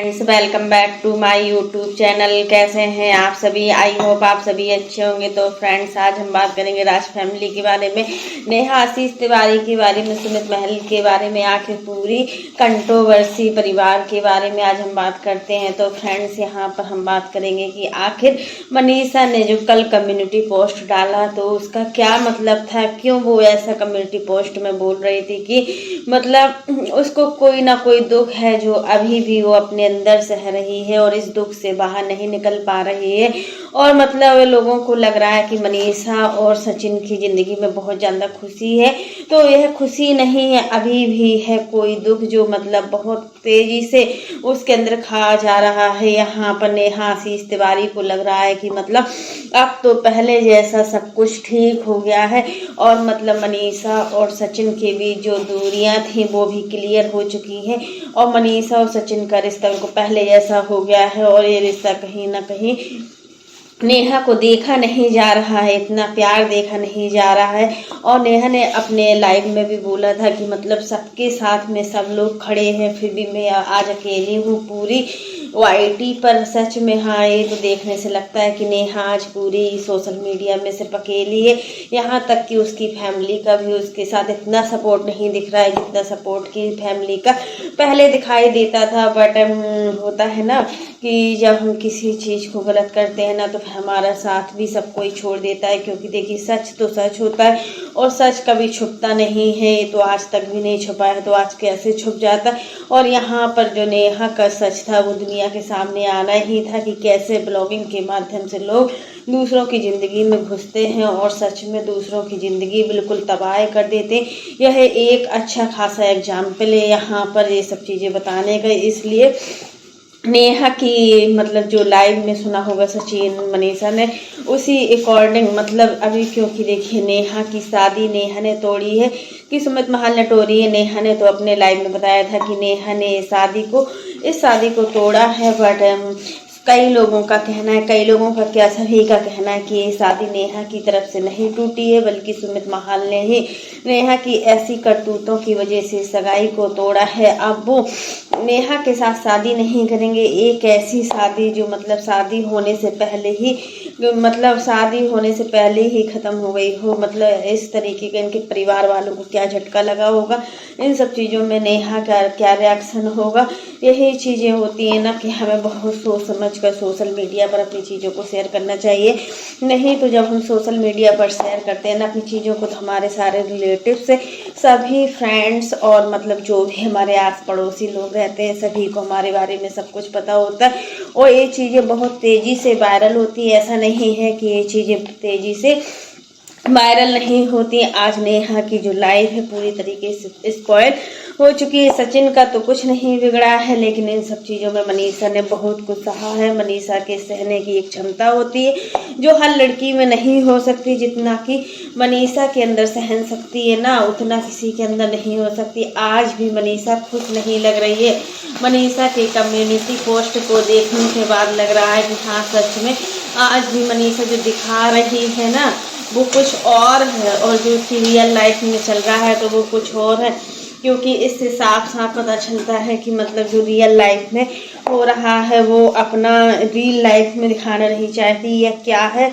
Friends, welcome back to my YouTube channel. कैसे हैं आप सभी? आई होप आप सभी अच्छे होंगे। तो फ्रेंड्स, आज हम बात करेंगे राज फैमिली के बारे में, नेहा आशीष तिवारी के बारे में, सुमित महल के बारे में, आखिर पूरी कंट्रोवर्सी परिवार के बारे में आज हम बात करते हैं। तो फ्रेंड्स, यहाँ पर हम बात करेंगे कि आखिर मनीषा ने जो कल कम्युनिटी पोस्ट डाला तो उसका क्या मतलब था, क्यों वो ऐसा कम्युनिटी पोस्ट में बोल रही थी कि मतलब उसको कोई ना कोई दुख है जो अभी भी वो अपने अंदर सह रही है और इस दुख से बाहर नहीं निकल पा रही है। और मतलब लोगों को लग रहा है कि मनीषा और सचिन की ज़िंदगी में बहुत ज़्यादा खुशी है, तो यह खुशी नहीं है, अभी भी है कोई दुख जो मतलब बहुत तेज़ी से उसके अंदर खा जा रहा है। यहाँ पर नेहा आशीष तिवारी को लग रहा है कि मतलब अब तो पहले जैसा सब कुछ ठीक हो गया है और मतलब मनीषा और सचिन के बीच जो दूरियां थी वो भी क्लियर हो चुकी है और मनीषा और सचिन का रिश्ता उनको पहले जैसा हो गया है। और ये रिश्ता कहीं ना कहीं नेहा को देखा नहीं जा रहा है, इतना प्यार देखा नहीं जा रहा है। और नेहा ने अपने लाइव में भी बोला था कि मतलब सबके साथ में सब लोग खड़े हैं, फिर भी मैं आज अकेली हूँ पूरी वाईटी पर। सच में हाँ, ये तो देखने से लगता है कि नेहा आज पूरी सोशल मीडिया में सिर्फ अकेली है। यहाँ तक कि उसकी फैमिली का भी उसके साथ इतना सपोर्ट नहीं दिख रहा है जितना सपोर्ट की फैमिली का पहले दिखाई देता था। बट होता है ना कि जब हम किसी चीज़ को गलत करते हैं ना तो हमारा साथ भी सब कोई छोड़ देता है, क्योंकि देखिए सच तो सच होता है और सच कभी छुपता नहीं है। तो आज तक भी नहीं छुपा है तो आज कैसे छुप जाता है। और यहाँ पर जो नेहा का सच था वो दुनिया के सामने आना ही था कि कैसे ब्लॉगिंग के माध्यम से लोग दूसरों की ज़िंदगी में घुसते हैं और सच में दूसरों की ज़िंदगी बिल्कुल तबाह कर देते हैं। यह एक अच्छा खासा एग्जाम्पल है यहाँ पर ये सब चीज़ें बताने का। इसलिए नेहा की मतलब जो लाइव में सुना होगा सचिन मनीषा ने, उसी अकॉर्डिंग मतलब अभी, क्योंकि देखिए नेहा की शादी नेहा ने तोड़ी है कि सुमित महल ने तोड़ी है। नेहा ने तो अपने लाइव में बताया था कि नेहा ने इस शादी को तोड़ा है। बट कई लोगों का कहना है, कई लोगों का क्या सभी का कहना है कि ये शादी नेहा की तरफ से नहीं टूटी है बल्कि सुमित महल ने ही नेहा की ऐसी करतूतों की वजह से सगाई को तोड़ा है। अब वो नेहा के साथ शादी नहीं करेंगे, एक ऐसी शादी जो मतलब शादी होने से पहले ही ख़त्म हो गई हो। मतलब इस तरीके के इनके परिवार वालों को क्या झटका लगा होगा, इन सब चीज़ों में नेहा का क्या रिएक्शन होगा। यही चीज़ें होती हैं ना कि हमें बहुत सोच समझ कर सोशल मीडिया पर अपनी चीज़ों को शेयर करना चाहिए। नहीं तो जब हम सोशल मीडिया पर शेयर करते हैं ना अपनी चीज़ों को तो हमारे सारे रिलेटिव से सभी फ्रेंड्स और मतलब जो भी हमारे आस पड़ोसी लोग रहते हैं सभी को हमारे बारे में सब कुछ पता होता है और ये चीज़ें बहुत तेज़ी से वायरल होती है। ऐसा नहीं है कि ये चीज़ें तेज़ी से वायरल नहीं होती। आज नेहा की जो लाइफ है पूरी तरीके से स्पॉइल हो चुकी है। सचिन का तो कुछ नहीं बिगड़ा है, लेकिन इन सब चीज़ों में मनीषा ने बहुत कुछ सहा है। मनीषा के सहने की एक क्षमता होती है जो हर लड़की में नहीं हो सकती। जितना कि मनीषा के अंदर सहन शक्ति है ना, उतना किसी के अंदर नहीं हो सकती। आज भी मनीषा खुश नहीं लग रही है। मनीषा के कम्युनिटी पोस्ट को देखने के बाद लग रहा है कि हाँ सच में आज भी मनीषा जो दिखा रही है ना वो कुछ और है और जो उसकी रियल लाइफ में चल रहा है तो वो कुछ और है। क्योंकि इससे साफ साफ पता चलता है कि मतलब जो रियल लाइफ में हो रहा है वो अपना रियल लाइफ में दिखाना नहीं चाहती या क्या है,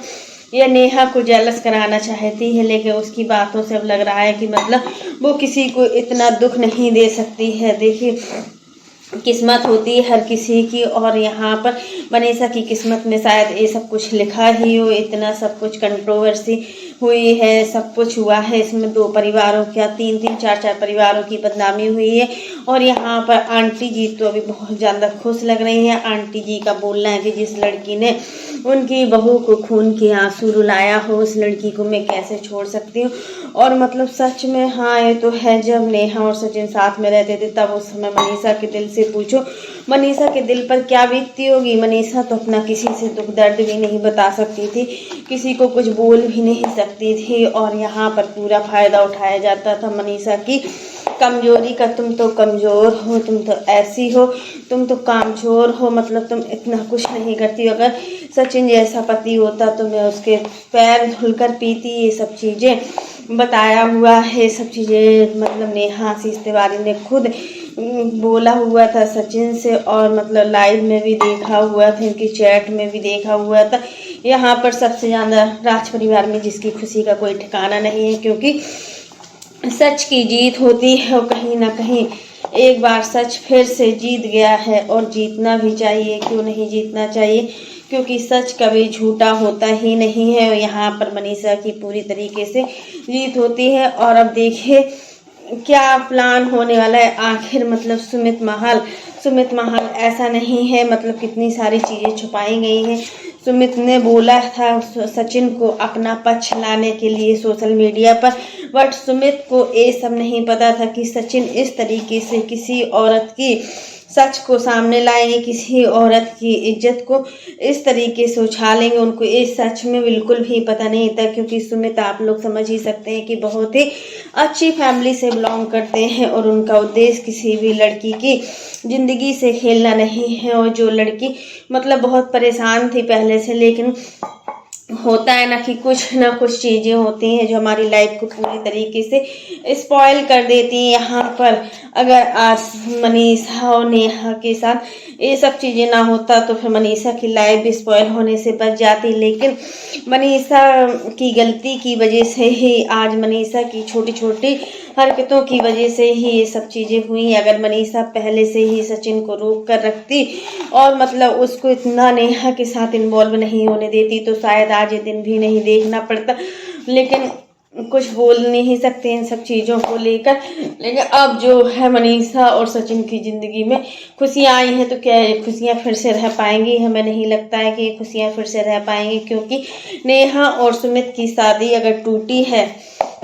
या नेहा को जेलस कराना चाहती है। लेकिन उसकी बातों से अब लग रहा है कि मतलब वो किसी को इतना दुख नहीं दे सकती है। देखिए किस्मत होती है हर किसी की और यहाँ पर मनीषा की किस्मत में शायद ये सब कुछ लिखा ही हो। इतना सब कुछ कंट्रोवर्सी हुई है, सब कुछ हुआ है, इसमें 2 परिवारों क्या 3-3 4-4 परिवारों की बदनामी हुई है। और यहाँ पर आंटी जी तो अभी बहुत ज़्यादा खुश लग रही हैं। आंटी जी का बोलना है कि जिस लड़की ने उनकी बहू को खून के आंसू रुलाया हो उस लड़की को मैं कैसे छोड़ सकती हूँ। और मतलब सच में हाँ ये तो है, जब नेहा और सचिन साथ में रहते थे तब उस समय मनीषा के दिल से पूछो मनीषा के दिल पर क्या बीतती होगी। मनीषा तो अपना किसी से दुख दर्द भी नहीं बता सकती थी, किसी को कुछ बोल भी नहीं सकती थी और यहाँ पर पूरा फ़ायदा उठाया जाता था मनीषा की कमजोरी का। तुम तो कमज़ोर हो, तुम तो ऐसी हो, तुम तो कामचोर हो, मतलब तुम इतना कुछ नहीं करती। अगर सचिन जैसा पति होता तो मैं उसके पैर धुलकर पीती। ये सब चीज़ें बताया हुआ है, सब चीज़ें मतलब नेहा आशीष तिवारी ने खुद बोला हुआ था सचिन से, और मतलब लाइव में भी देखा हुआ था, इनकी चैट में भी देखा हुआ था। यहाँ पर सबसे ज़्यादा राज परिवार में जिसकी खुशी का कोई ठिकाना नहीं है, क्योंकि सच की जीत होती है और कहीं ना कहीं एक बार सच फिर से जीत गया है, और जीतना भी चाहिए, क्यों नहीं जीतना चाहिए, क्योंकि सच कभी झूठा होता ही नहीं है। और यहाँ पर मनीषा की पूरी तरीके से जीत होती है। और अब देखिए क्या प्लान होने वाला है आखिर। मतलब सुमित महाल ऐसा नहीं है, मतलब कितनी सारी चीज़ें छुपाई गई हैं। सुमित ने बोला था सचिन को अपना पक्ष लाने के लिए सोशल मीडिया पर, बट सुमित को ये सब नहीं पता था कि सचिन इस तरीके से किसी औरत की सच को सामने लाएंगे, किसी औरत की इज्जत को इस तरीके से उछालेंगे। उनको इस सच में बिल्कुल भी पता नहीं था, क्योंकि सुमित आप लोग समझ ही सकते हैं कि बहुत ही अच्छी फैमिली से बिलोंग करते हैं, और उनका उद्देश्य किसी भी लड़की की ज़िंदगी से खेलना नहीं है। और जो लड़की मतलब बहुत परेशान थी पहले से, लेकिन होता है ना कि कुछ ना कुछ चीज़ें होती हैं जो हमारी लाइफ को पूरी तरीके से स्पॉइल कर देती हैं। यहाँ पर अगर आज मनीषा और नेहा के साथ ये सब चीज़ें ना होता तो फिर मनीषा की लाइफ भी स्पॉइल होने से बच जाती, लेकिन मनीषा की गलती की वजह से ही आज मनीषा की छोटी छोटी हरकतों की वजह से ही ये सब चीज़ें हुई। अगर मनीषा पहले से ही सचिन को रोक कर रखती और मतलब उसको इतना नेहा के साथ इन्वॉल्व नहीं होने देती तो शायद आज ये दिन भी नहीं देखना पड़ता। लेकिन कुछ बोल नहीं सकते इन सब चीज़ों को लेकर। लेकिन अब जो है मनीषा और सचिन की ज़िंदगी में खुशियाँ आई हैं, तो क्या ये खुशियाँ फिर से रह पाएंगी? हमें नहीं लगता है कि ये खुशियाँ फिर से रह पाएंगी, क्योंकि नेहा और सुमित की शादी अगर टूटी है,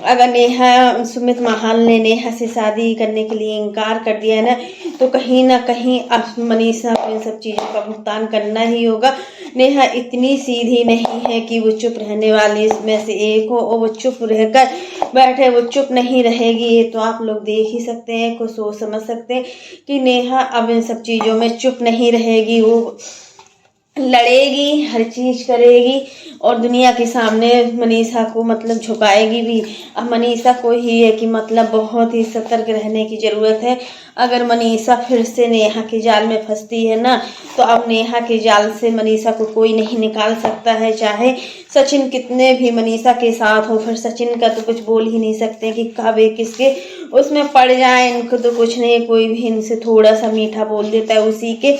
अगर नेहा सुमित महाल ने नेहा से शादी करने के लिए इनकार कर दिया है ना, तो कहीं ना कहीं अब मनीषा को इन सब चीज़ों का भुगतान करना ही होगा। नेहा इतनी सीधी नहीं है कि वो चुप रहने वाली इसमें से एक हो, और वो चुप रहकर बैठे, वो चुप नहीं रहेगी। ये तो आप लोग देख ही सकते हैं, को सोच समझ सकते हैं कि नेहा अब इन सब चीज़ों में चुप नहीं रहेगी। वो लड़ेगी, हर चीज़ करेगी, और दुनिया के सामने मनीषा को मतलब झुकाएगी भी। अब मनीषा को ही है कि मतलब बहुत ही सतर्क रहने की ज़रूरत है। अगर मनीषा फिर से नेहा के जाल में फंसती है ना, तो अब नेहा के जाल से मनीषा को कोई नहीं निकाल सकता है, चाहे सचिन कितने भी मनीषा के साथ हो। फिर सचिन का तो कुछ बोल ही नहीं सकते कि कब एक किसके उसमें पड़ जाए। इनको तो कुछ नहीं, कोई भी इनसे थोड़ा सा मीठा बोल देता है उसी के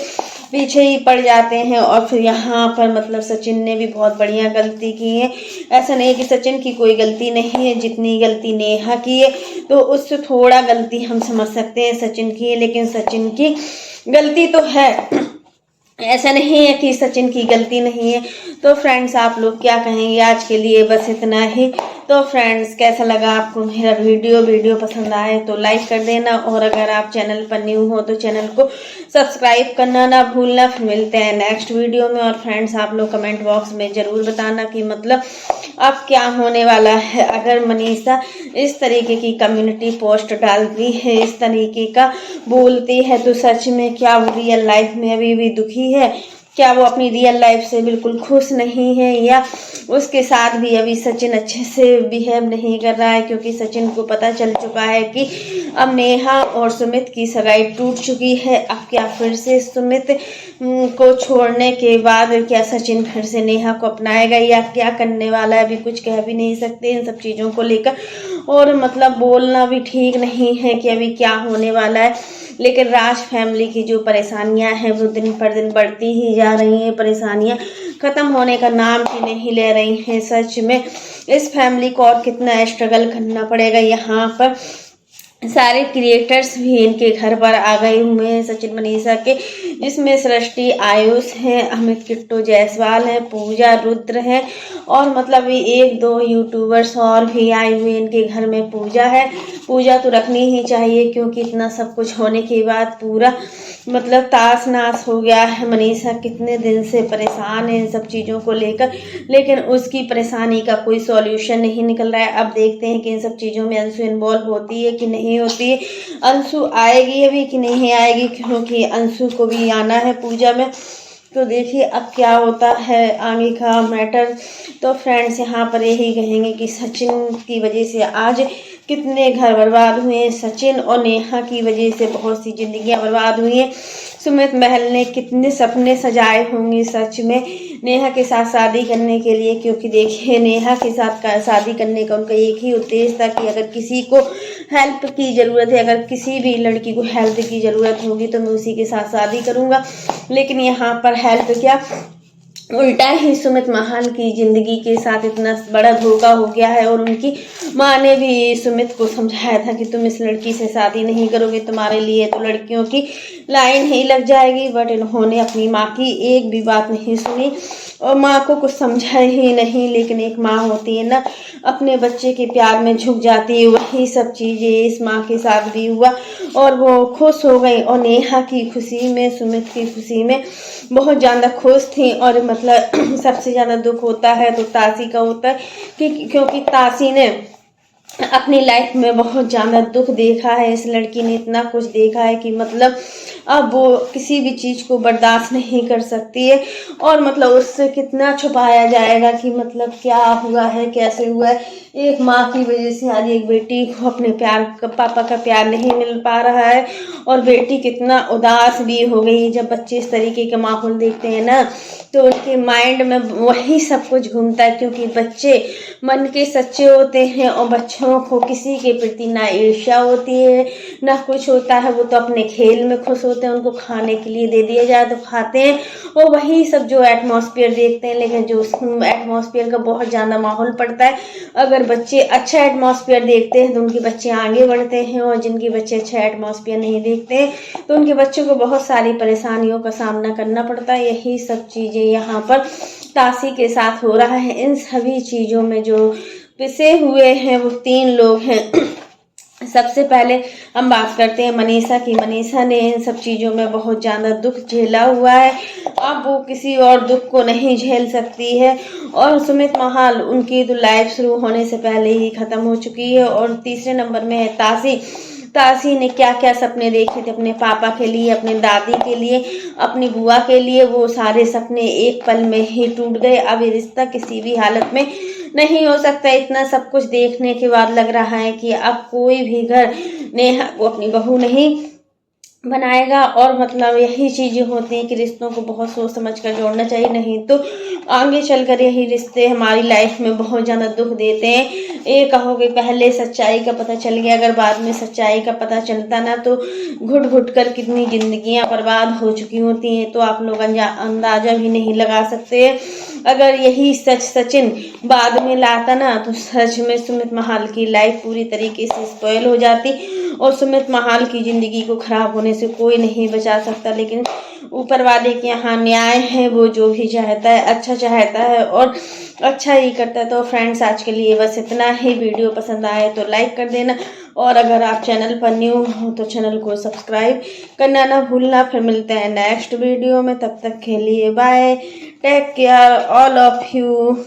पीछे ही पड़ जाते हैं। और फिर यहाँ पर मतलब सचिन ने भी बहुत बढ़िया गलती की है। ऐसा नहीं कि सचिन की कोई गलती नहीं है, जितनी गलती नेहा की है तो उससे थोड़ा गलती हम समझ सकते हैं सचिन की है, लेकिन सचिन की गलती तो है, ऐसा नहीं है कि सचिन की गलती नहीं है। तो फ्रेंड्स आप लोग क्या कहेंगे? आज के लिए बस इतना ही। तो फ्रेंड्स कैसा लगा आपको मेरा वीडियो पसंद आए तो लाइक कर देना, और अगर आप चैनल पर न्यू हो तो चैनल को सब्सक्राइब करना ना भूलना। फिर मिलते हैं नेक्स्ट वीडियो में। और फ्रेंड्स आप लोग कमेंट बॉक्स में ज़रूर बताना कि मतलब अब क्या होने वाला है। अगर मनीषा इस तरीके की कम्युनिटी पोस्ट डालती है, इस तरीके का बोलती है, तो सच में क्या वो रियल लाइफ में अभी भी दुखी है? क्या वो अपनी रियल लाइफ से बिल्कुल खुश नहीं है, या उसके साथ भी अभी सचिन अच्छे से बिहेव नहीं कर रहा है? क्योंकि सचिन को पता चल चुका है कि अब नेहा और सुमित की सगाई टूट चुकी है। अब क्या फिर से सुमित को छोड़ने के बाद क्या सचिन फिर से नेहा को अपनाएगा, या क्या करने वाला है? अभी कुछ कह भी नहीं सकते इन सब चीज़ों को लेकर, और मतलब बोलना भी ठीक नहीं है कि अभी क्या होने वाला है। लेकिन राज फैमिली की जो परेशानियां हैं वो दिन पर दिन बढ़ती ही जा रही हैं। परेशानियां ख़त्म होने का नाम ही नहीं ले रही हैं। सच में इस फैमिली को और कितना स्ट्रगल करना पड़ेगा। यहाँ पर सारे क्रिएटर्स भी इनके घर पर आ गए हुए हैं सचिन मनीषा के, जिसमें सृष्टि, आयुष हैं, अमित किट्टू जायसवाल हैं, पूजा रुद्र हैं, और मतलब एक दो यूट्यूबर्स और भी आए हुए इनके घर में। पूजा है, पूजा तो रखनी ही चाहिए, क्योंकि इतना सब कुछ होने के बाद पूरा मतलब ताश नाश हो गया है। मनीषा कितने दिन से परेशान है इन सब चीज़ों को लेकर, लेकिन उसकी परेशानी का कोई सॉल्यूशन नहीं निकल रहा है। अब देखते हैं कि इन सब चीज़ों में अंशु इन्वॉल्व होती है कि नहीं होती है, अंशु आएगी अभी कि नहीं आएगी, क्योंकि अंशु को भी आना है पूजा में। तो देखिए अब क्या होता है आगे का मैटर। तो फ्रेंड्स यहाँ पर यही कहेंगे कि सचिन की वजह से आज कितने घर बर्बाद हुए। सचिन और नेहा की वजह से बहुत सी जिंदगियां बर्बाद हुई हैं। सुमित महल ने कितने सपने सजाए होंगे सच में नेहा के साथ शादी करने के लिए, क्योंकि देखिए नेहा के साथ शादी करने का उनका एक ही उद्देश्य था कि अगर किसी को हेल्प की ज़रूरत है, अगर किसी भी लड़की को हेल्प की ज़रूरत होगी तो मैं उसी के साथ शादी करूँगा। लेकिन यहाँ पर हेल्प क्या, उल्टा ही सुमित महल की जिंदगी के साथ इतना बड़ा धोखा हो गया है। और उनकी माँ ने भी सुमित को समझाया था कि तुम इस लड़की से शादी नहीं करोगे, तुम्हारे लिए तो लड़कियों की लाइन ही लग जाएगी। बट इन्होंने अपनी माँ की एक भी बात नहीं सुनी और माँ को कुछ समझा ही नहीं। लेकिन एक माँ होती है ना, अपने बच्चे के प्यार में झुक जाती है। वही सब चीज़ें इस माँ के साथ भी हुआ और वो खुश हो गई। और नेहा की खुशी में, सुमित की खुशी में बहुत ज़्यादा खुश थी। और मतलब सबसे ज़्यादा दुख होता है तो तासी का होता है क्योंकि तासी ने अपनी लाइफ में बहुत ज़्यादा दुख देखा है। इस लड़की ने इतना कुछ देखा है कि मतलब अब वो किसी भी चीज़ को बर्दाश्त नहीं कर सकती है। और मतलब उससे कितना छुपाया जाएगा कि मतलब क्या हुआ है, कैसे हुआ है। एक माँ की वजह से आज एक बेटी को अपने पापा का प्यार नहीं मिल पा रहा है। और बेटी कितना उदास भी हो गई। जब बच्चे इस तरीके का माहौल देखते हैं ना तो उनके माइंड में वही सब कुछ घूमता है, क्योंकि बच्चे मन के सच्चे होते हैं और बच्चों को किसी के प्रति ना ईर्ष्या होती है ना कुछ होता है। वो तो अपने खेल में खुश होते हैं, उनको खाने के लिए दे दिया जाए तो खाते हैं। और वही सब जो एटमॉस्फेयर देखते हैं। लेकिन जो एटमॉस्फेयर का बहुत ज़्यादा माहौल पड़ता है, अगर बच्चे अच्छा एटमॉस्फेयर देखते हैं तो उनके बच्चे आगे बढ़ते हैं। और जिनके बच्चे अच्छा एटमॉस्फेयर नहीं देखते हैं तो उनके बच्चों को बहुत सारी परेशानियों का सामना करना पड़ता है। यही सब चीज़ें यहाँ पर तासी के साथ हो रहा है। इन सभी चीज़ों में जो पिसे हुए हैं वो 3 लोग हैं। सबसे पहले हम बात करते हैं मनीषा की। मनीषा ने इन सब चीज़ों में बहुत ज़्यादा दुख झेला हुआ है। अब वो किसी और दुख को नहीं झेल सकती है। और सुमित महल, उनकी तो लाइफ शुरू होने से पहले ही ख़त्म हो चुकी है। और तीसरे नंबर में है तासी। तासी ने क्या क्या सपने देखे थे अपने पापा के लिए, अपने दादी के लिए, अपनी बुआ के लिए, वो सारे सपने एक पल में ही टूट गए। अब ये रिश्ता किसी भी हालत में नहीं हो सकता। इतना सब कुछ देखने के बाद लग रहा है कि अब कोई भी घर नेहा को अपनी बहू नहीं बनाएगा। और मतलब यही चीज़ें होती हैं कि रिश्तों को बहुत सोच समझ कर जोड़ना चाहिए, नहीं तो आगे चलकर यही रिश्ते हमारी लाइफ में बहुत ज़्यादा दुख देते हैं। ये कहोगे पहले सच्चाई का पता चल गया, अगर बाद में सच्चाई का पता चलता ना तो घुट घुट कर कितनी जिंदगियां बर्बाद हो चुकी होती हैं, तो आप लोग अंदाज़ा भी नहीं लगा सकते। अगर यही सच सचिन बाद में लाता ना तो सच में सुमित महल की लाइफ पूरी तरीके से स्पॉइल हो जाती और सुमित महल की ज़िंदगी को ख़राब होने से कोई नहीं बचा सकता। लेकिन ऊपर वाले के यहाँ न्याय है, वो जो भी चाहता है अच्छा चाहता है और अच्छा ही करता है। तो फ्रेंड्स आज के लिए बस इतना ही। वीडियो पसंद आए तो लाइक कर देना और अगर आप चैनल पर न्यू हो तो चैनल को सब्सक्राइब करना ना भूलना। फिर मिलते हैं नेक्स्ट वीडियो में, तब तक के लिए bye, take care all of you.